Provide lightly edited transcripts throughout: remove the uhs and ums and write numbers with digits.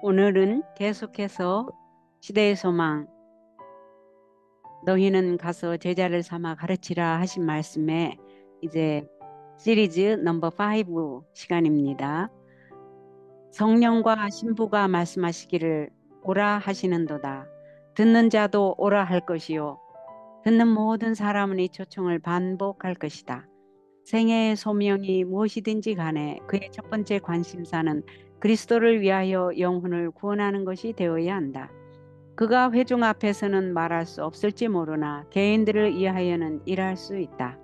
오늘은 계속해서 시대의 소망, 너희는 가서 제자를 삼아 가르치라 하신 말씀에 이제 시리즈 넘버 5 시간입니다. 성령과 신부가 말씀하시기를 오라 하시는도다. 듣는 자도 오라 할 것이요. 듣는 모든 사람은 이 초청을 반복할 것이다. 생애의 소명이 무엇이든지 간에 그의 첫 번째 관심사는 그리스도를 위하여 영혼을 구원하는 것이 되어야 한다. 그가 회중 앞에서는 말할 수 없을지 모르나 개인들을 위하여는 일할 수 있다.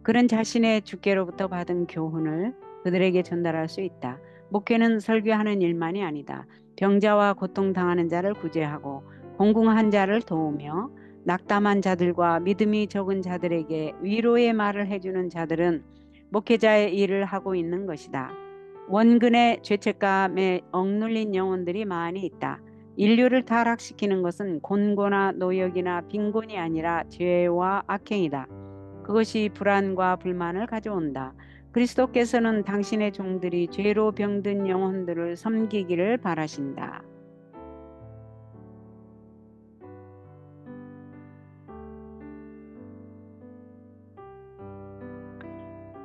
그는 자신의 주께로부터 받은 교훈을 그들에게 전달할 수 있다. 목회는 설교하는 일만이 아니다. 병자와 고통당하는 자를 구제하고 공궁한 자를 도우며 낙담한 자들과 믿음이 적은 자들에게 위로의 말을 해주는 자들은 목회자의 일을 하고 있는 것이다. 원근의 죄책감에 억눌린 영혼들이 많이 있다. 인류를 타락시키는 것은 곤고나 노역이나 빈곤이 아니라 죄와 악행이다. 그것이 불안과 불만을 가져온다. 그리스도께서는 당신의 종들이 죄로 병든 영혼들을 섬기기를 바라신다.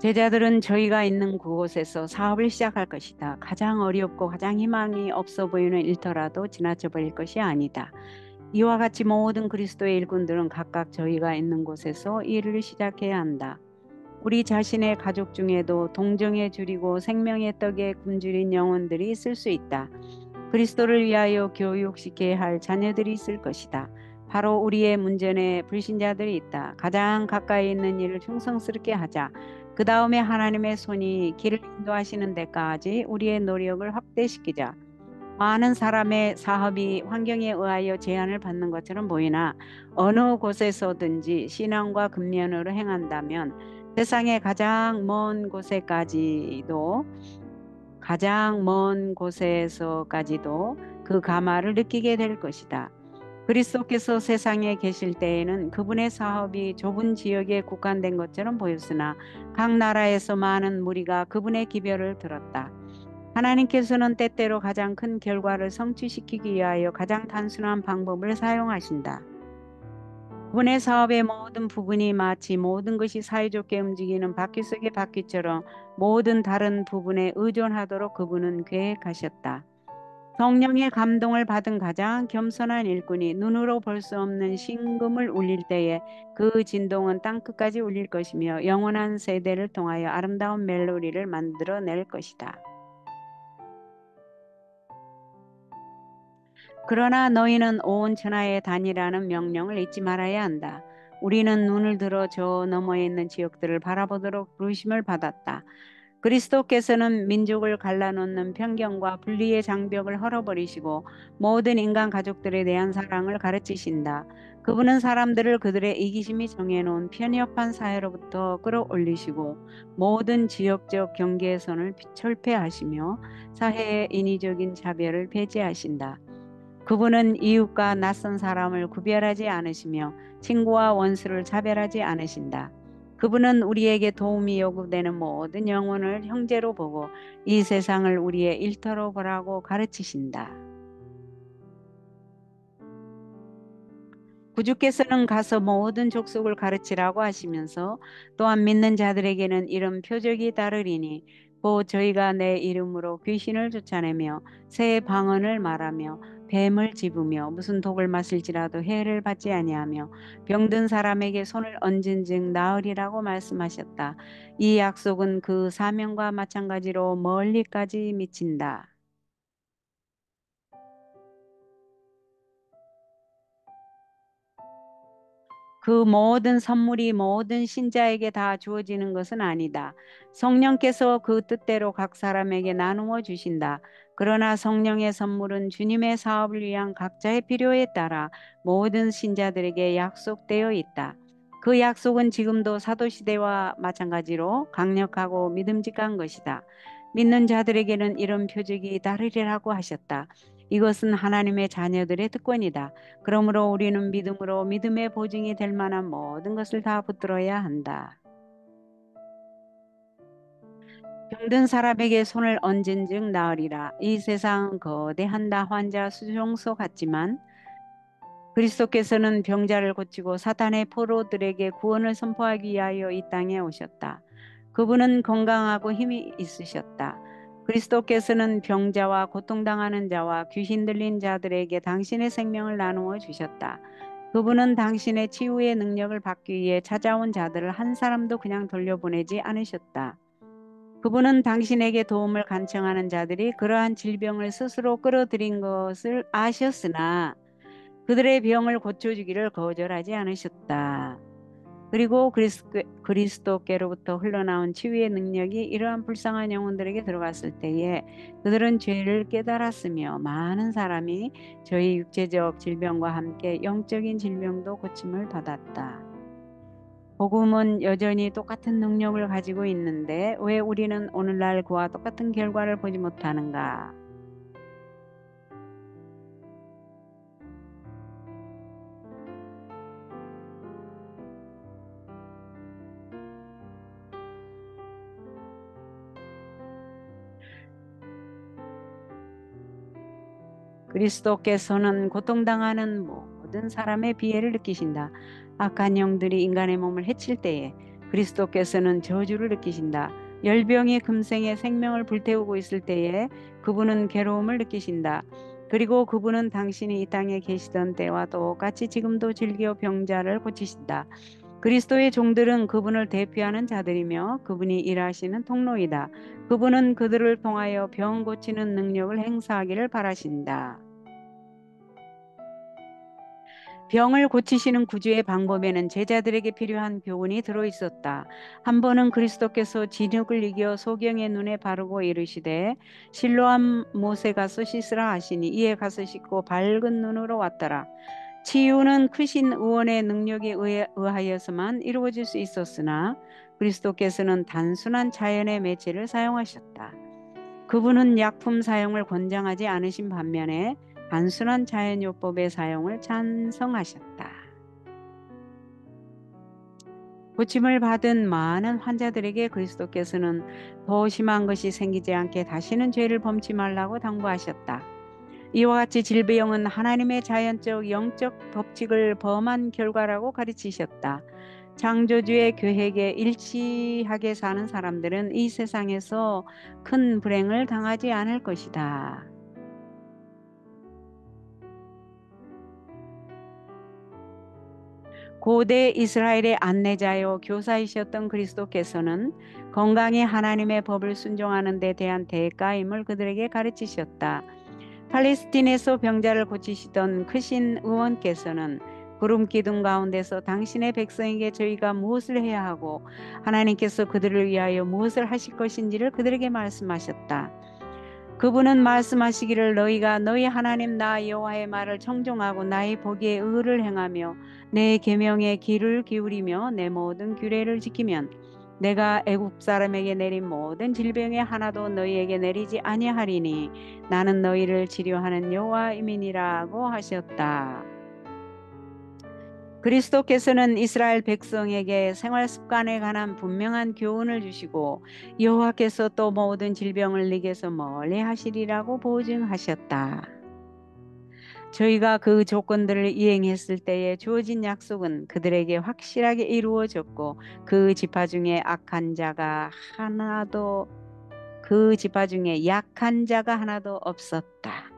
제자들은 저희가 있는 그곳에서 사업을 시작할 것이다. 가장 어렵고 가장 희망이 없어 보이는 일터라도 지나쳐 버릴 것이 아니다. 이와 같이 모든 그리스도의 일꾼들은 각각 저희가 있는 곳에서 일을 시작해야 한다. 우리 자신의 가족 중에도 동정에 줄이고 생명의 떡에 굶주린 영혼들이 있을 수 있다. 그리스도를 위하여 교육시켜야 할 자녀들이 있을 것이다. 바로 우리의 문전에 불신자들이 있다. 가장 가까이 있는 일을 충성스럽게 하자. 그 다음에 하나님의 손이 길을 인도하시는 데까지 우리의 노력을 확대시키자. 많은 사람의 사업이 환경에 의하여 제한을 받는 것처럼 보이나 어느 곳에서든지 신앙과 근면으로 행한다면 세상의 가장 먼 곳에서까지도 그 감화를 느끼게 될 것이다. 그리스도께서 세상에 계실 때에는 그분의 사업이 좁은 지역에 국한된 것처럼 보였으나 각 나라에서 많은 무리가 그분의 기별을 들었다. 하나님께서는 때때로 가장 큰 결과를 성취시키기 위하여 가장 단순한 방법을 사용하신다. 그분의 사업의 모든 부분이 마치 모든 것이 사이좋게 움직이는 바퀴 속의 바퀴처럼 모든 다른 부분에 의존하도록 그분은 계획하셨다. 성령의 감동을 받은 가장 겸손한 일꾼이 눈으로 볼 수 없는 신금을 울릴 때에 그 진동은 땅끝까지 울릴 것이며 영원한 세대를 통하여 아름다운 멜로디를 만들어낼 것이다. 그러나 너희는 온 천하에 다니라는 명령을 잊지 말아야 한다. 우리는 눈을 들어 저 너머에 있는 지역들을 바라보도록 부르심을 받았다. 그리스도께서는 민족을 갈라놓는 편견과 분리의 장벽을 헐어버리시고 모든 인간 가족들에 대한 사랑을 가르치신다. 그분은 사람들을 그들의 이기심이 정해놓은 편협한 사회로부터 끌어올리시고 모든 지역적 경계선을 철폐하시며 사회의 인위적인 차별을 배제하신다. 그분은 이웃과 낯선 사람을 구별하지 않으시며 친구와 원수를 차별하지 않으신다. 그분은 우리에게 도움이 요구되는 모든 영혼을 형제로 보고 이 세상을 우리의 일터로 보라고 가르치신다. 구주께서는 가서 모든 족속을 가르치라고 하시면서 또한 믿는 자들에게는 이런 표적이 따르리니 곧 저희가 내 이름으로 귀신을 쫓아내며 새 방언을 말하며 뱀을 집으며 무슨 독을 마실지라도 해를 받지 아니하며 병든 사람에게 손을 얹은 즉 나으리라고 말씀하셨다. 이 약속은 그 사명과 마찬가지로 멀리까지 미친다. 그 모든 선물이 모든 신자에게 다 주어지는 것은 아니다. 성령께서 그 뜻대로 각 사람에게 나누어 주신다. 그러나 성령의 선물은 주님의 사업을 위한 각자의 필요에 따라 모든 신자들에게 약속되어 있다. 그 약속은 지금도 사도시대와 마찬가지로 강력하고 믿음직한 것이다. 믿는 자들에게는 이런 표적이 따르리라고 하셨다. 이것은 하나님의 자녀들의 특권이다. 그러므로 우리는 믿음으로 믿음의 보증이 될 만한 모든 것을 다 붙들어야 한다. 병든 사람에게 손을 얹은즉 나으리라. 이 세상 거대한 환자 수용소 같지만 그리스도께서는 병자를 고치고 사탄의 포로들에게 구원을 선포하기 위하여 이 땅에 오셨다. 그분은 건강하고 힘이 있으셨다. 그리스도께서는 병자와 고통당하는 자와 귀신 들린 자들에게 당신의 생명을 나누어 주셨다. 그분은 당신의 치유의 능력을 받기 위해 찾아온 자들을 한 사람도 그냥 돌려보내지 않으셨다. 그분은 당신에게 도움을 간청하는 자들이 그러한 질병을 스스로 끌어들인 것을 아셨으나 그들의 병을 고쳐주기를 거절하지 않으셨다. 그리고 그리스도께로부터 흘러나온 치유의 능력이 이러한 불쌍한 영혼들에게 들어갔을 때에 그들은 죄를 깨달았으며 많은 사람이 저희 육체적 질병과 함께 영적인 질병도 고침을 받았다. 복음은 여전히 똑같은 능력을 가지고 있는데 왜 우리는 오늘날 그와 똑같은 결과를 보지 못하는가? 그리스도께서는 고통당하는 모든 사람의 비애를 느끼신다. 악한 영들이 인간의 몸을 해칠 때에 그리스도께서는 저주를 느끼신다. 열병이 금생의 생명을 불태우고 있을 때에 그분은 괴로움을 느끼신다. 그리고 그분은 당신이 이 땅에 계시던 때와 똑같이 지금도 즐겨 병자를 고치신다. 그리스도의 종들은 그분을 대표하는 자들이며 그분이 일하시는 통로이다. 그분은 그들을 통하여 병 고치는 능력을 행사하기를 바라신다. 병을 고치시는 구주의 방법에는 제자들에게 필요한 교훈이 들어 있었다. 한 번은 그리스도께서 진흙을 이겨 소경의 눈에 바르고 이르시되 실로암 못에 가서 씻으라 하시니 이에 가서 씻고 밝은 눈으로 왔더라. 치유는 크신 의원의 능력에 의하여서만 이루어질 수 있었으나 그리스도께서는 단순한 자연의 매체를 사용하셨다. 그분은 약품 사용을 권장하지 않으신 반면에 단순한 자연요법의 사용을 찬성하셨다. 고침을 받은 많은 환자들에게 그리스도께서는 더 심한 것이 생기지 않게 다시는 죄를 범치 말라고 당부하셨다. 이와 같이 질병은 하나님의 자연적 영적 법칙을 범한 결과라고 가르치셨다. 창조주의 계획에 일치하게 사는 사람들은 이 세상에서 큰 불행을 당하지 않을 것이다. 고대 이스라엘의 안내자요 교사이셨던 그리스도께서는 건강이 하나님의 법을 순종하는 데 대한 대가임을 그들에게 가르치셨다. 팔레스틴에서 병자를 고치시던 크신 의원께서는 구름 기둥 가운데서 당신의 백성에게 저희가 무엇을 해야 하고 하나님께서 그들을 위하여 무엇을 하실 것인지를 그들에게 말씀하셨다. 그분은 말씀하시기를 너희가 너희 하나님 나 여호와의 말을 청종하고 나의 보기에 의를 행하며 내 계명에 귀를 기울이며 내 모든 규례를 지키면 내가 애굽 사람에게 내린 모든 질병에 하나도 너희에게 내리지 아니하리니 나는 너희를 치료하는 여호와임이니라고 하셨다. 그리스도께서는 이스라엘 백성에게 생활 습관에 관한 분명한 교훈을 주시고 여호와께서 또 모든 질병을 네게서 멀리 하시리라고 보증하셨다. 저희가 그 조건들을 이행했을 때에 주어진 약속은 그들에게 확실하게 이루어졌고 그 지파 중에 약한 자가 하나도 없었다.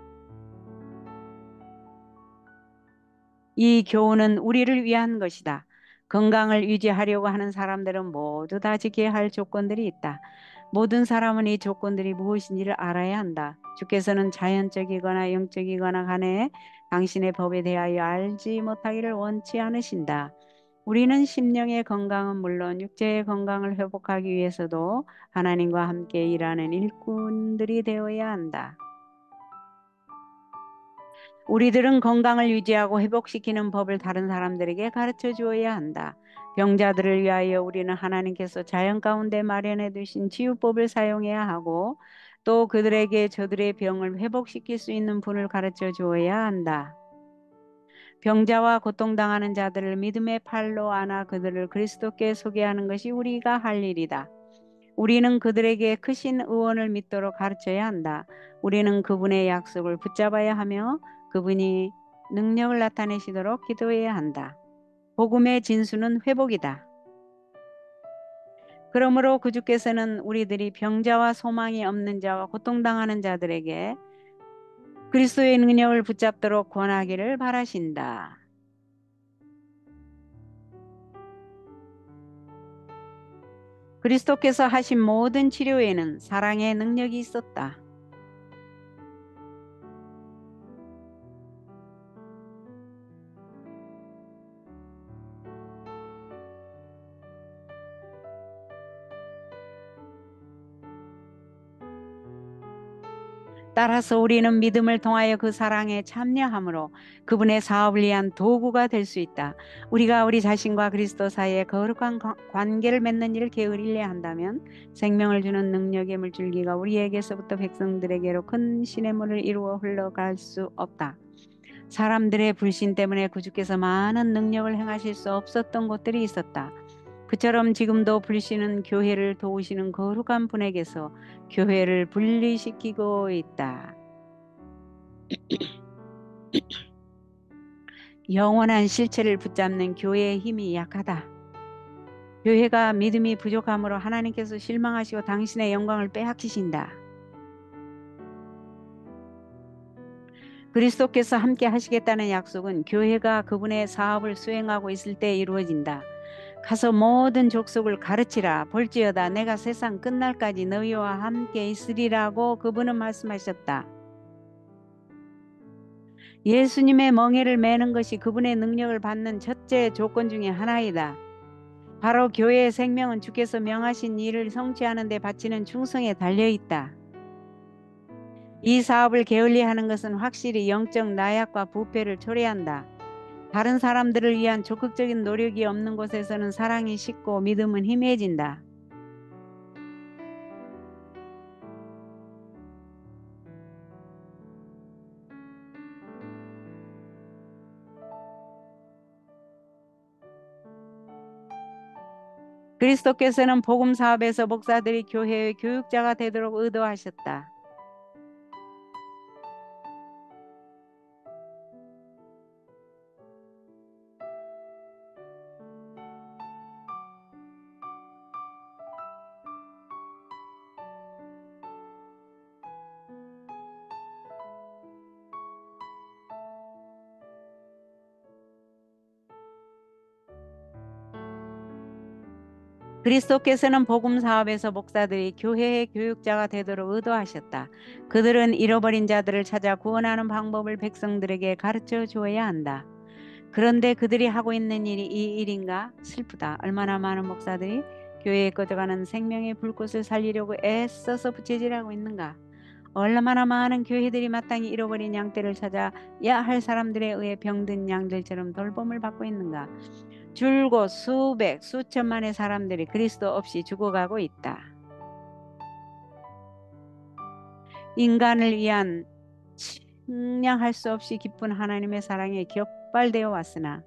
이 교훈은 우리를 위한 것이다. 건강을 유지하려고 하는 사람들은 모두 다 지켜야 할 조건들이 있다. 모든 사람은 이 조건들이 무엇인지를 알아야 한다. 주께서는 자연적이거나 영적이거나 간에 당신의 법에 대하여 알지 못하기를 원치 않으신다. 우리는 심령의 건강은 물론 육체의 건강을 회복하기 위해서도 하나님과 함께 일하는 일꾼들이 되어야 한다. 우리들은 건강을 유지하고 회복시키는 법을 다른 사람들에게 가르쳐 주어야 한다. 병자들을 위하여 우리는 하나님께서 자연 가운데 마련해 두신 치유법을 사용해야 하고 또 그들에게 저들의 병을 회복시킬 수 있는 분을 가르쳐 주어야 한다. 병자와 고통당하는 자들을 믿음의 팔로 안아 그들을 그리스도께 소개하는 것이 우리가 할 일이다. 우리는 그들에게 크신 의원을 믿도록 가르쳐야 한다. 우리는 그분의 약속을 붙잡아야 하며 그분이 능력을 나타내시도록 기도해야 한다. 복음의 진수는 회복이다. 그러므로 구주께서는 우리들이 병자와 소망이 없는 자와 고통당하는 자들에게 그리스도의 능력을 붙잡도록 권하기를 바라신다. 그리스도께서 하신 모든 치료에는 사랑의 능력이 있었다. 따라서 우리는 믿음을 통하여 그 사랑에 참여함으로 그분의 사업을 위한 도구가 될 수 있다. 우리가 우리 자신과 그리스도 사이에 거룩한 관계를 맺는 일을 게을리려 한다면 생명을 주는 능력의 물줄기가 우리에게서부터 백성들에게로 큰 시냇물을 이루어 흘러갈 수 없다. 사람들의 불신 때문에 구주께서 많은 능력을 행하실 수 없었던 곳들이 있었다. 그처럼 지금도 불신은 교회를 도우시는 거룩한 분에게서 교회를 분리시키고 있다. 영원한 실체를 붙잡는 교회의 힘이 약하다. 교회가 믿음이 부족함으로 하나님께서 실망하시고 당신의 영광을 빼앗기신다. 그리스도께서 함께 하시겠다는 약속은 교회가 그분의 사업을 수행하고 있을 때 이루어진다. 가서 모든 족속을 가르치라. 볼지어다 내가 세상 끝날까지 너희와 함께 있으리라고 그분은 말씀하셨다. 예수님의 멍에를 매는 것이 그분의 능력을 받는 첫째 조건 중에 하나이다. 바로 교회의 생명은 주께서 명하신 일을 성취하는 데 바치는 충성에 달려있다. 이 사업을 게을리하는 것은 확실히 영적 나약과 부패를 초래한다. 다른 사람들을 위한 적극적인 노력이 없는 곳에서는 사랑이 식고 믿음은 희미해진다. 그리스도께서는 복음 사업에서 목사들이 교회의 교육자가 되도록 의도하셨다. 그리스도께서는 복음 사업에서 목사들이 교회의 교육자가 되도록 의도하셨다. 그들은 잃어버린 자들을 찾아 구원하는 방법을 백성들에게 가르쳐 주어야 한다. 그런데 그들이 하고 있는 일이 이 일인가? 슬프다. 얼마나 많은 목사들이 교회에 꺼져가는 생명의 불꽃을 살리려고 애써서 부채질하고 있는가? 얼마나 많은 교회들이 마땅히 잃어버린 양떼를 찾아 야 할 사람들에 의해 병든 양들처럼 돌봄을 받고 있는가? 줄곧 수백, 수천만의 사람들이 그리스도 없이 죽어가고 있다. 인간을 위한 측량할 수 없이 깊은 하나님의 사랑에 격발되어 왔으나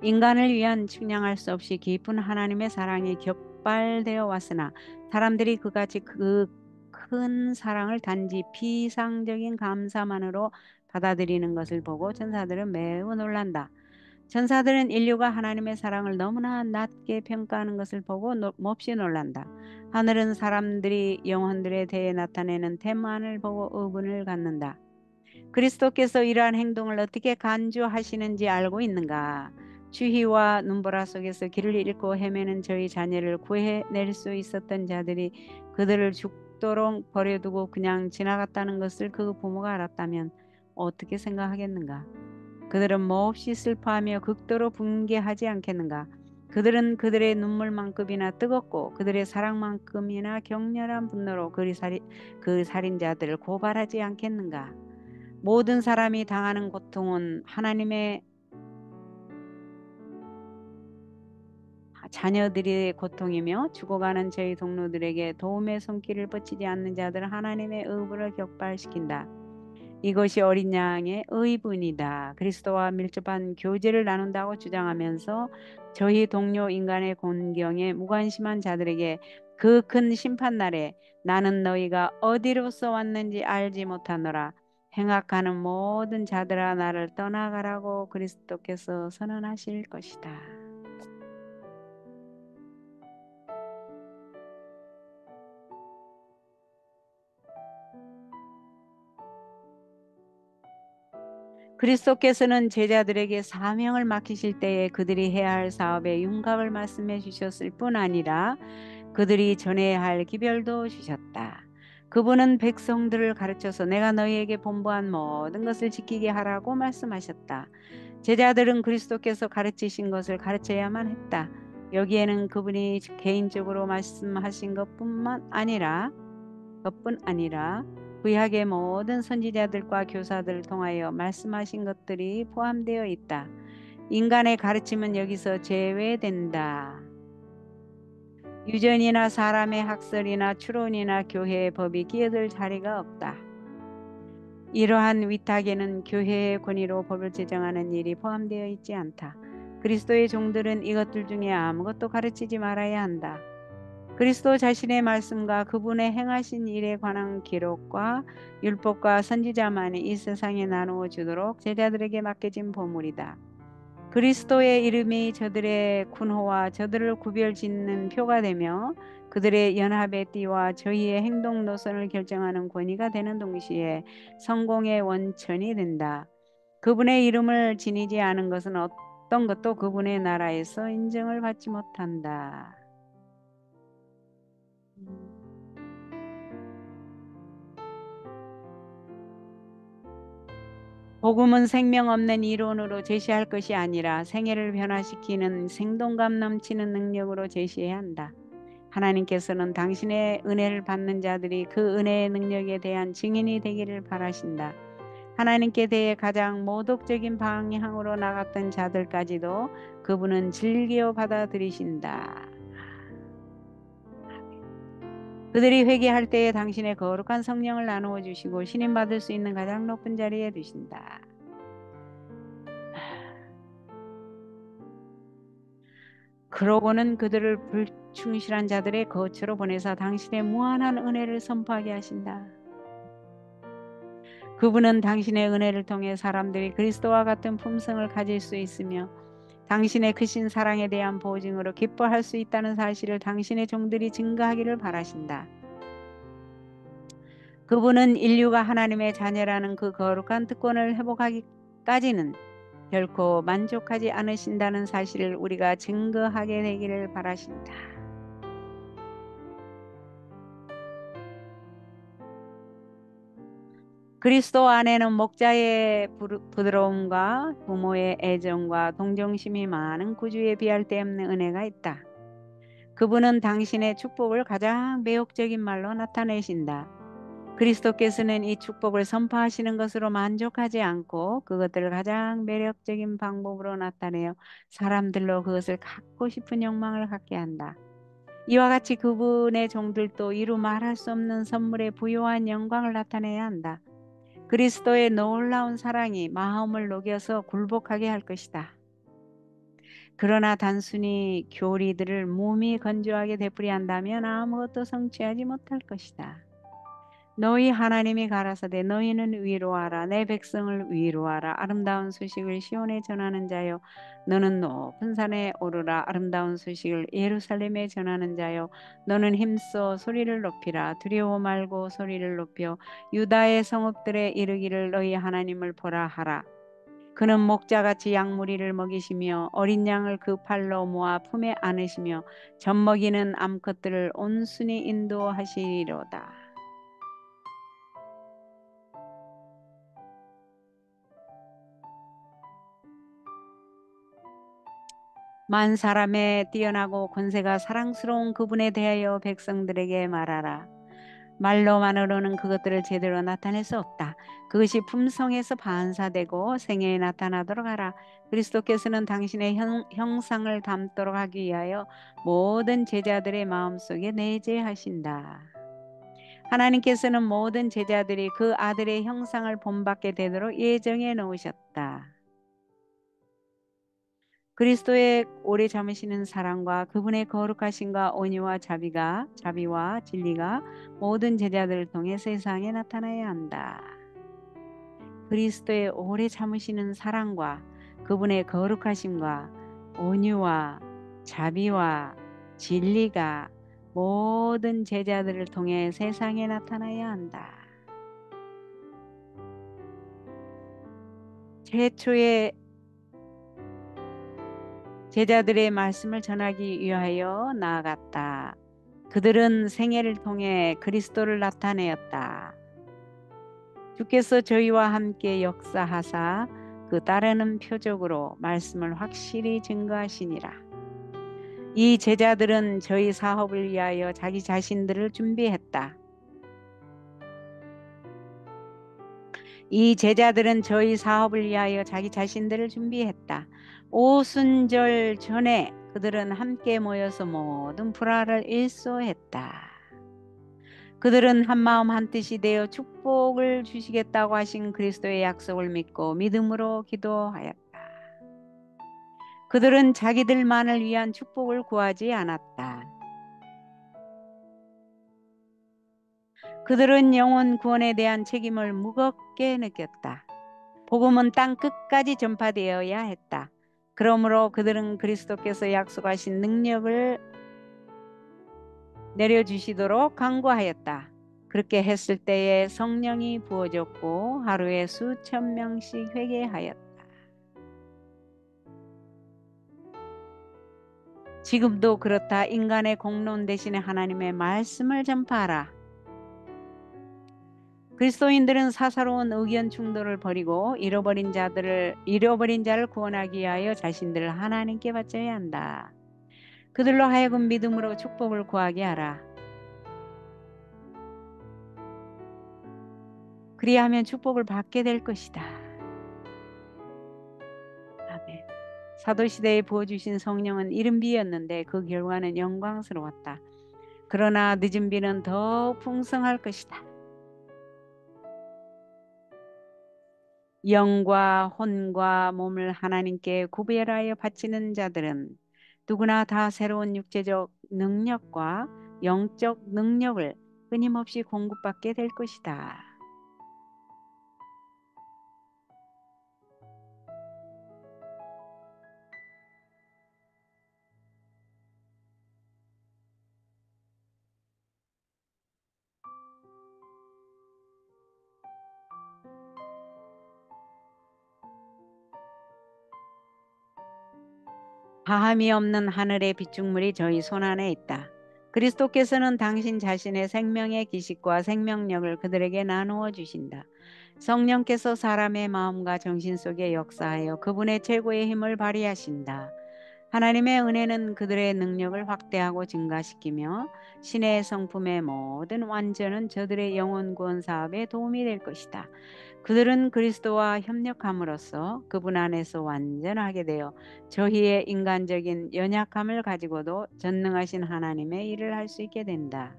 인간을 위한 측량할 수 없이 깊은 하나님의 사랑이 격발되어 왔으나 사람들이 그같이 그 큰 사랑을 단지 피상적인 감사만으로 받아들이는 것을 보고 천사들은 매우 놀란다. 천사들은 인류가 하나님의 사랑을 너무나 낮게 평가하는 것을 보고 몹시 놀란다. 하늘은 사람들이 영혼들에 대해 나타내는 태만을 보고 의분을 갖는다. 그리스도께서 이러한 행동을 어떻게 간주하시는지 알고 있는가? 추위와 눈보라 속에서 길을 잃고 헤매는 저희 자녀를 구해낼 수 있었던 자들이 그들을 죽도록 버려두고 그냥 지나갔다는 것을 그 부모가 알았다면 어떻게 생각하겠는가? 그들은 몹시 슬퍼하며 극도로 분개하지 않겠는가? 그들은 그들의 눈물만큼이나 뜨겁고 그들의 사랑만큼이나 격렬한 분노로 그 살인자들을 고발하지 않겠는가? 모든 사람이 당하는 고통은 하나님의 자녀들의 고통이며 죽어가는 저희 동료들에게 도움의 손길을 뻗치지 않는 자들은 하나님의 의부를 격발시킨다. 이것이 어린 양의 의분이다. 그리스도와 밀접한 교제를 나눈다고 주장하면서 저희 동료 인간의 곤경에 무관심한 자들에게 그 큰 심판날에 나는 너희가 어디로서 왔는지 알지 못하노라. 행악하는 모든 자들아 나를 떠나가라고 그리스도께서 선언하실 것이다. 그리스도께서는 제자들에게 사명을 맡기실 때에 그들이 해야 할 사업에 윤곽을 말씀해 주셨을 뿐 아니라 그들이 전해야 할 기별도 주셨다. 그분은 백성들을 가르쳐서 내가 너희에게 본부한 모든 것을 지키게 하라고 말씀하셨다. 제자들은 그리스도께서 가르치신 것을 가르쳐야만 했다. 여기에는 그분이 개인적으로 말씀하신 것뿐 아니라 구약의 모든 선지자들과 교사들을 통하여 말씀하신 것들이 포함되어 있다. 인간의 가르침은 여기서 제외된다. 유전이나 사람의 학설이나 추론이나 교회의 법이 끼어들 자리가 없다. 이러한 위탁에는 교회의 권위로 법을 제정하는 일이 포함되어 있지 않다. 그리스도의 종들은 이것들 중에 아무것도 가르치지 말아야 한다. 그리스도 자신의 말씀과 그분의 행하신 일에 관한 기록과 율법과 선지자만이 이 세상에 나누어 주도록 제자들에게 맡겨진 보물이다. 그리스도의 이름이 저들의 군호와 저들을 구별짓는 표가 되며 그들의 연합의 띠와 저희의 행동 노선을 결정하는 권위가 되는 동시에 성공의 원천이 된다. 그분의 이름을 지니지 않은 것은 어떤 것도 그분의 나라에서 인정을 받지 못한다. 복음은 생명 없는 이론으로 제시할 것이 아니라 생애를 변화시키는 생동감 넘치는 능력으로 제시해야 한다. 하나님께서는 당신의 은혜를 받는 자들이 그 은혜의 능력에 대한 증인이 되기를 바라신다. 하나님께 대해 가장 모독적인 방향으로 나갔던 자들까지도 그분은 즐겨 받아들이신다. 그들이 회개할 때에 당신의 거룩한 성령을 나누어 주시고 신임 받을 수 있는 가장 높은 자리에 두신다. 그러고는 그들을 불충실한 자들의 거처로 보내사 당신의 무한한 은혜를 선포하게 하신다. 그분은 당신의 은혜를 통해 사람들이 그리스도와 같은 품성을 가질 수 있으며 당신의 크신 사랑에 대한 보증으로 기뻐할 수 있다는 사실을 당신의 종들이 증거하기를 바라신다. 그분은 인류가 하나님의 자녀라는 그 거룩한 특권을 회복하기까지는 결코 만족하지 않으신다는 사실을 우리가 증거하게 되기를 바라신다. 그리스도 안에는 목자의 부드러움과 부모의 애정과 동정심이 많은 구주에 비할 데 없는 은혜가 있다. 그분은 당신의 축복을 가장 매혹적인 말로 나타내신다. 그리스도께서는 이 축복을 선포하시는 것으로 만족하지 않고 그것들을 가장 매력적인 방법으로 나타내어 사람들로 그것을 갖고 싶은 욕망을 갖게 한다. 이와 같이 그분의 종들도 이루 말할 수 없는 선물의 부요한 영광을 나타내야 한다. 그리스도의 놀라운 사랑이 마음을 녹여서 굴복하게 할 것이다. 그러나 단순히 교리들을 몸이 건조하게 되풀이한다면 아무것도 성취하지 못할 것이다. 너희 하나님이 가라사대 너희는 위로하라 내 백성을 위로하라 아름다운 소식을 시온에 전하는 자여 너는 높은 산에 오르라 아름다운 소식을 예루살렘에 전하는 자여 너는 힘써 소리를 높이라 두려워 말고 소리를 높여 유다의 성읍들에 이르기를 너희 하나님을 보라 하라. 그는 목자같이 양무리를 먹이시며 어린 양을 그 팔로 모아 품에 안으시며 젖먹이는 암컷들을 온순히 인도하시리로다. 만 사람의 뛰어나고 권세가 사랑스러운 그분에 대하여 백성들에게 말하라. 말로만으로는 그것들을 제대로 나타낼 수 없다. 그것이 품성에서 반사되고 생애에 나타나도록 하라. 그리스도께서는 당신의 형상을 담도록 하기 위하여 모든 제자들의 마음속에 내재하신다. 하나님께서는 모든 제자들이 그 아들의 형상을 본받게 되도록 예정해 놓으셨다. 그리스도의 오래 참으시는 사랑과 그분의 거룩하심과 온유와 자비와 진리가 모든 제자들을 통해 세상에 나타나야 한다. 그리스도의 오래 참으시는 사랑과 그분의 거룩하심과 온유와 자비와 진리가 모든 제자들을 통해 세상에 나타나야 한다. 최초의 제자들의 말씀을 전하기 위하여 나아갔다. 그들은 생애를 통해 그리스도를 나타내었다. 주께서 저희와 함께 역사하사 그 따르는 표적으로 말씀을 확실히 증거하시니라. 이 제자들은 저희 사업을 위하여 자기 자신들을 준비했다. 이 제자들은 저희 사업을 위하여 자기 자신들을 준비했다. 오순절 전에 그들은 함께 모여서 모든 불화를 일소했다. 그들은 한마음 한뜻이 되어 축복을 주시겠다고 하신 그리스도의 약속을 믿고 믿음으로 기도하였다. 그들은 자기들만을 위한 축복을 구하지 않았다. 그들은 영혼 구원에 대한 책임을 무겁게 느꼈다. 복음은 땅 끝까지 전파되어야 했다. 그러므로 그들은 그리스도께서 약속하신 능력을 내려주시도록 간구하였다. 그렇게 했을 때에 성령이 부어졌고 하루에 수천 명씩 회개하였다. 지금도 그렇다. 인간의 공론 대신에 하나님의 말씀을 전파하라. 그리스도인들은 사사로운 의견 충돌을 버리고 잃어버린 자를 구원하기 위하여 자신들을 하나님께 바쳐야 한다. 그들로 하여금 믿음으로 축복을 구하게 하라. 그리하면 축복을 받게 될 것이다. 아멘. 사도시대에 부어주신 성령은 이른 비였는데 그 결과는 영광스러웠다. 그러나 늦은 비는 더 풍성할 것이다. 영과 혼과 몸을 하나님께 구별하여 바치는 자들은 누구나 다 새로운 육체적 능력과 영적 능력을 끊임없이 공급받게 될 것이다. 다함이 없는 하늘의 비축물이 저희 손안에 있다. 그리스도께서는 당신 자신의 생명의 기식과 생명력을 그들에게 나누어 주신다. 성령께서 사람의 마음과 정신 속에 역사하여 그분의 최고의 힘을 발휘하신다. 하나님의 은혜는 그들의 능력을 확대하고 증가시키며 신의 성품의 모든 완전은 저들의 영혼 구원 사업에 도움이 될 것이다. 그들은 그리스도와 협력함으로써 그분 안에서 완전하게 되어 저희의 인간적인 연약함을 가지고도 전능하신 하나님의 일을 할 수 있게 된다.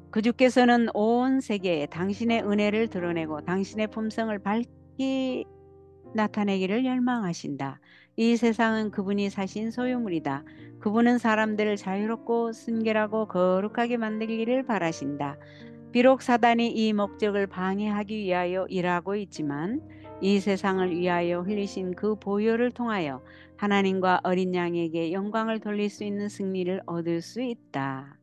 그 주께서는 온 세계에 당신의 은혜를 드러내고 당신의 품성을 밝히 나타내기를 열망하신다. 이 세상은 그분이 사신 소유물이다. 그분은 사람들을 자유롭고 순결하고 거룩하게 만들기를 바라신다. 비록 사단이 이 목적을 방해하기 위하여 일하고 있지만 이 세상을 위하여 흘리신 그 보혈을 통하여 하나님과 어린 양에게 영광을 돌릴 수 있는 승리를 얻을 수 있다.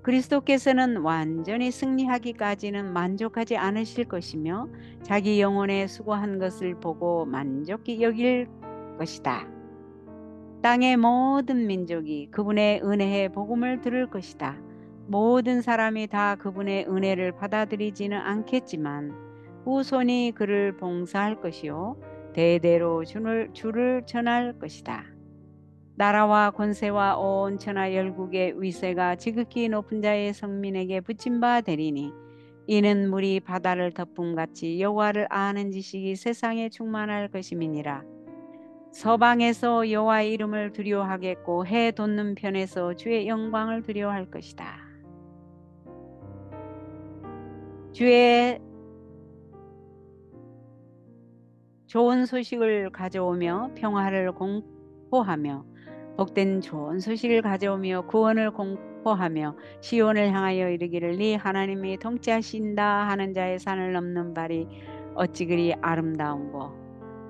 그리스도께서는 완전히 승리하기까지는 만족하지 않으실 것이며 자기 영혼에 수고한 것을 보고 만족히 여길 것이다. 땅의 모든 민족이 그분의 은혜의 복음을 들을 것이다. 모든 사람이 다 그분의 은혜를 받아들이지는 않겠지만 후손이 그를 봉사할 것이요 대대로 주를 전할 것이다. 나라와 권세와 온 천하 열국의 위세가 지극히 높은 자의 성민에게 붙임 바 되리니 이는 물이 바다를 덮음같이 여호와를 아는 지식이 세상에 충만할 것임이니라. 서방에서 여호와의 이름을 두려워하겠고 해 돋는 편에서 주의 영광을 두려워할 것이다. 주의 좋은 소식을 가져오며 평화를 공포하며 복된 좋은 소식을 가져오며 구원을 공포하며 시온을 향하여 이르기를 네 하나님이 통치하신다 하는 자의 산을 넘는 발이 어찌 그리 아름다운고.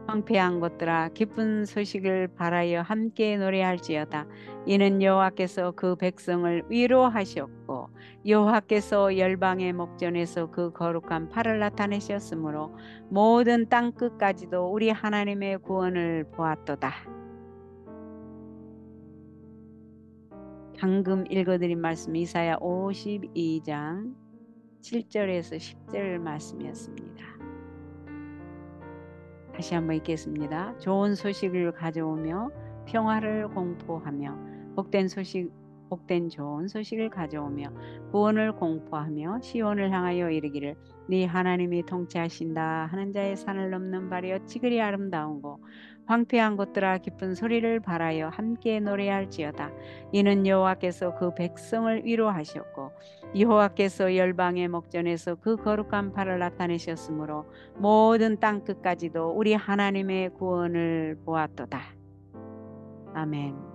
황폐한 것들아 기쁜 소식을 바라여 함께 노래할지어다. 이는 여호와께서 그 백성을 위로하셨고 여호와께서 열방의 목전에서 그 거룩한 팔을 나타내셨으므로 모든 땅 끝까지도 우리 하나님의 구원을 보았도다. 방금 읽어드린 말씀 이사야 52장 7절에서 10절 말씀이었습니다. 다시 한번 읽겠습니다. 좋은 소식을 가져오며 평화를 공포하며 복된 좋은 소식을 가져오며 구원을 공포하며 시온을 향하여 이르기를 네 하나님이 통치하신다 하는 자의 산을 넘는 발이 어찌 그리 아름다운고. 황폐한 곳들아 기쁜 소리를 바라여 함께 노래할지어다. 이는 여호와께서 그 백성을 위로하셨고 여호와께서 열방의 목전에서 그 거룩한 팔을 나타내셨으므로 모든 땅 끝까지도 우리 하나님의 구원을 보았도다. 아멘.